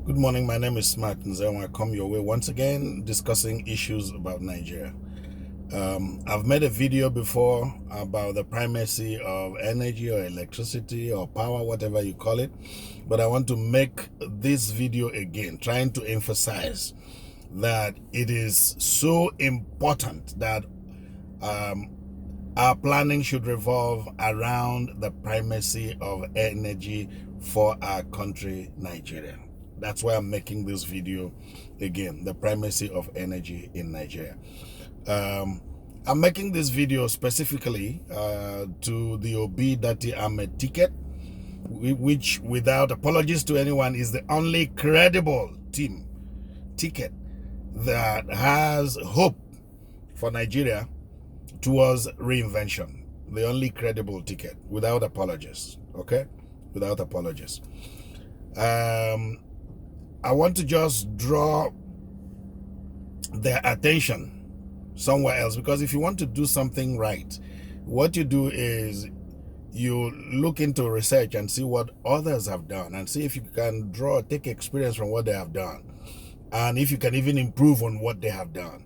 Good morning, my name is Smart Nzewa. I come your way once again discussing issues about Nigeria. I've made a video before about the primacy of energy or electricity or power, whatever you call it, but I want to make this video again, trying to emphasize that it is so important that our planning should revolve around the primacy of energy for our country, Nigeria. That's why I'm making this video again, the primacy of energy in Nigeria. I'm making this video specifically to the Obi Dati Ahmed ticket, which, without apologies to anyone, is the only credible ticket that has hope for Nigeria towards reinvention. The only credible ticket, without apologies, okay? Without apologies. I want to just draw their attention somewhere else, because if you want to do something right, what you do is you look into research and see what others have done and see if you can take experience from what they have done, and if you can even improve on what they have done.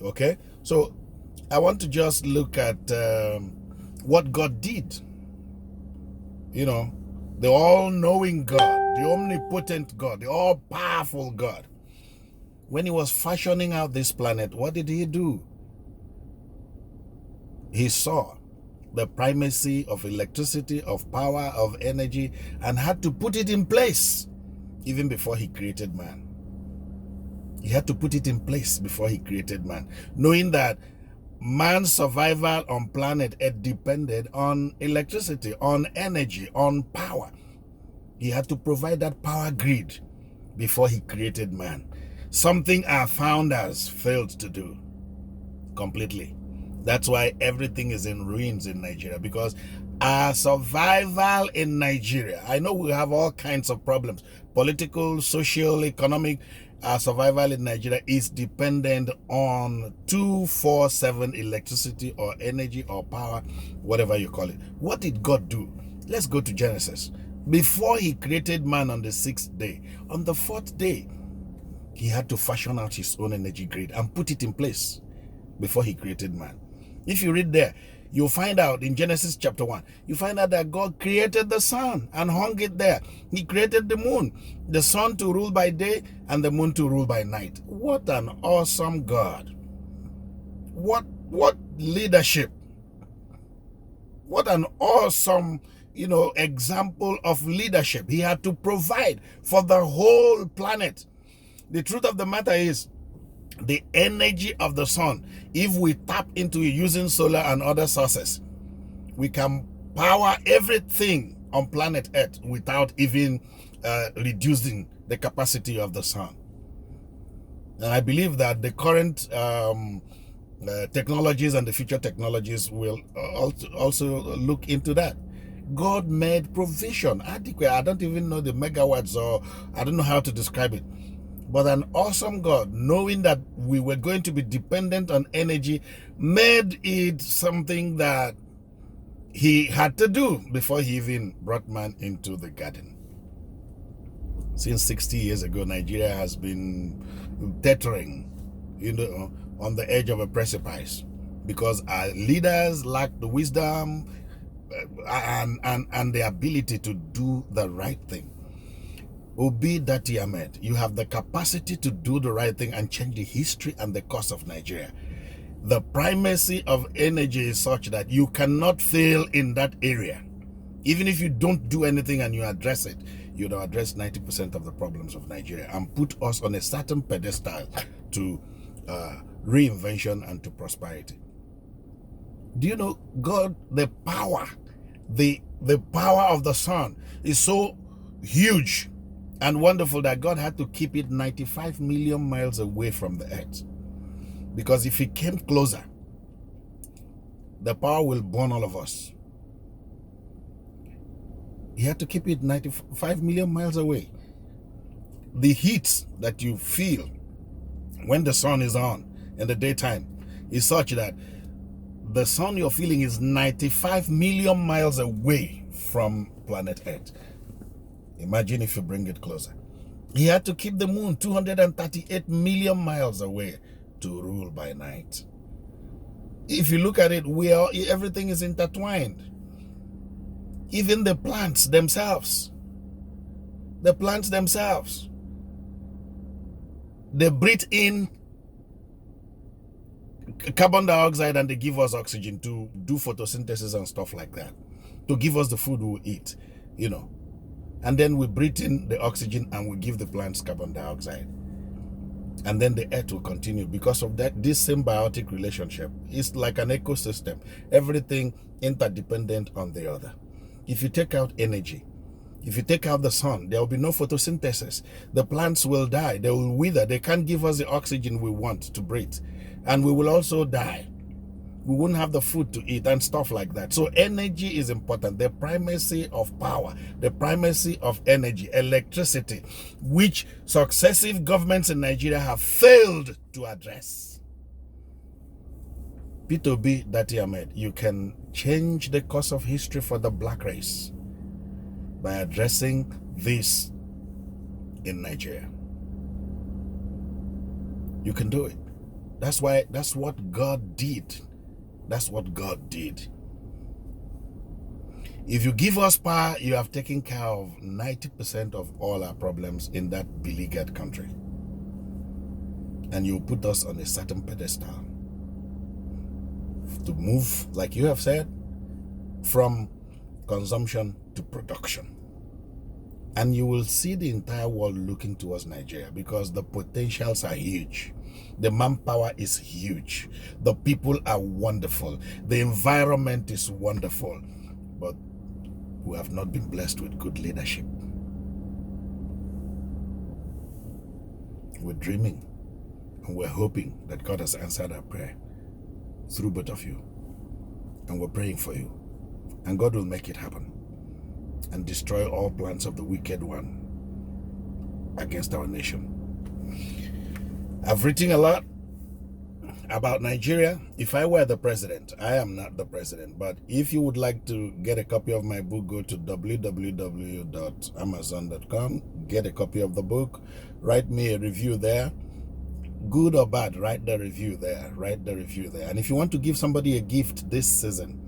Okay, so I want to just look at what God did. You know, the all-knowing God, the omnipotent God, the all-powerful God. When he was fashioning out this planet, what did he do? He saw the primacy of electricity, of power, of energy, and had to put it in place even before he created man. He had to put it in place before he created man, knowing that man's survival on planet Earth depended on electricity, on energy, on power. He had to provide that power grid before he created man. Something our founders failed to do completely. That's why everything is in ruins in Nigeria, because our survival in Nigeria, I know we have all kinds of problems, political, social, economic. Our survival in Nigeria is dependent on 24/7 electricity or energy or power, whatever you call it. What did God do? Let's go to Genesis. Before he created man on the 6th day, on the 4th day, he had to fashion out his own energy grid and put it in place before he created man. If you read there, you'll find out in Genesis chapter 1, you find out that God created the sun and hung it there. He created the moon, the sun to rule by day and the moon to rule by night. What an awesome God. What leadership. What an awesome, example of leadership. He had to provide for the whole planet. The truth of the matter is, the energy of the sun, if we tap into it using solar and other sources, we can power everything on planet Earth without even reducing the capacity of the sun. And I believe that the current technologies and the future technologies will also look into that. God made provision adequate. I don't even know the megawatts, or I don't know how to describe it. But an awesome God, knowing that we were going to be dependent on energy, made it something that he had to do before he even brought man into the garden. Since 60 years ago, Nigeria has been teetering, on the edge of a precipice, because our leaders lack the wisdom and the ability to do the right thing. Obi Dati Ahmed, you have the capacity to do the right thing and change the history and the course of Nigeria. The primacy of energy is such that you cannot fail in that area. Even if you don't do anything and you address it, you'd address 90% of the problems of Nigeria and put us on a certain pedestal to reinvention and to prosperity. Do you know, God, the power of the sun is so huge and wonderful that God had to keep it 95 million miles away from the earth. Because if it came closer, the power will burn all of us. He had to keep it 95 million miles away. The heat that you feel when the sun is on in the daytime is such that the sun you're feeling is 95 million miles away from planet Earth. Imagine if you bring it closer. He had to keep the moon 238 million miles away to rule by night. If you look at it, everything is intertwined. Even the plants themselves. The plants themselves. They breathe in carbon dioxide and they give us oxygen to do photosynthesis and stuff like that, to give us the food we eat, you know. And then we breathe in the oxygen and we give the plants carbon dioxide. And then the earth will continue. Because of that, this symbiotic relationship is like an ecosystem. Everything interdependent on the other. If you take out energy, if you take out the sun, there will be no photosynthesis. The plants will die. They will wither. They can't give us the oxygen we want to breathe. And we will also die. We won't have the food to eat and stuff like that. So energy is important. The primacy of power, the primacy of energy, electricity, which successive governments in Nigeria have failed to address. P2B Dati Ahmed, you can change the course of history for the black race by addressing this in Nigeria. You can do it. That's what God did. That's what God did. If you give us power, you have taken care of 90% of all our problems in that beleaguered country. And you put us on a certain pedestal to move, like you have said, from consumption to production. And you will see the entire world looking towards Nigeria because the potentials are huge. The manpower is huge. The people are wonderful. The environment is wonderful. But we have not been blessed with good leadership. We're dreaming and we're hoping that God has answered our prayer through both of you. And we're praying for you. And God will make it happen and destroy all plans of the wicked one against our nation. I've written a lot about Nigeria. If I were the president, I am not the president, but if you would like to get a copy of my book, go to www.amazon.com, get a copy of the book, write me a review there. Good or bad, write the review there. Write the review there. And if you want to give somebody a gift this season,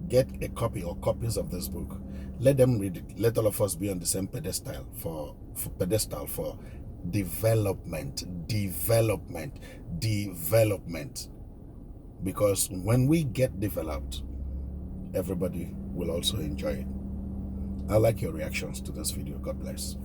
get a copy or copies of this book. Let them read it. Let all of us be on the same pedestal for development. Because when we get developed, everybody will also enjoy it. I like your reactions to this video. God bless.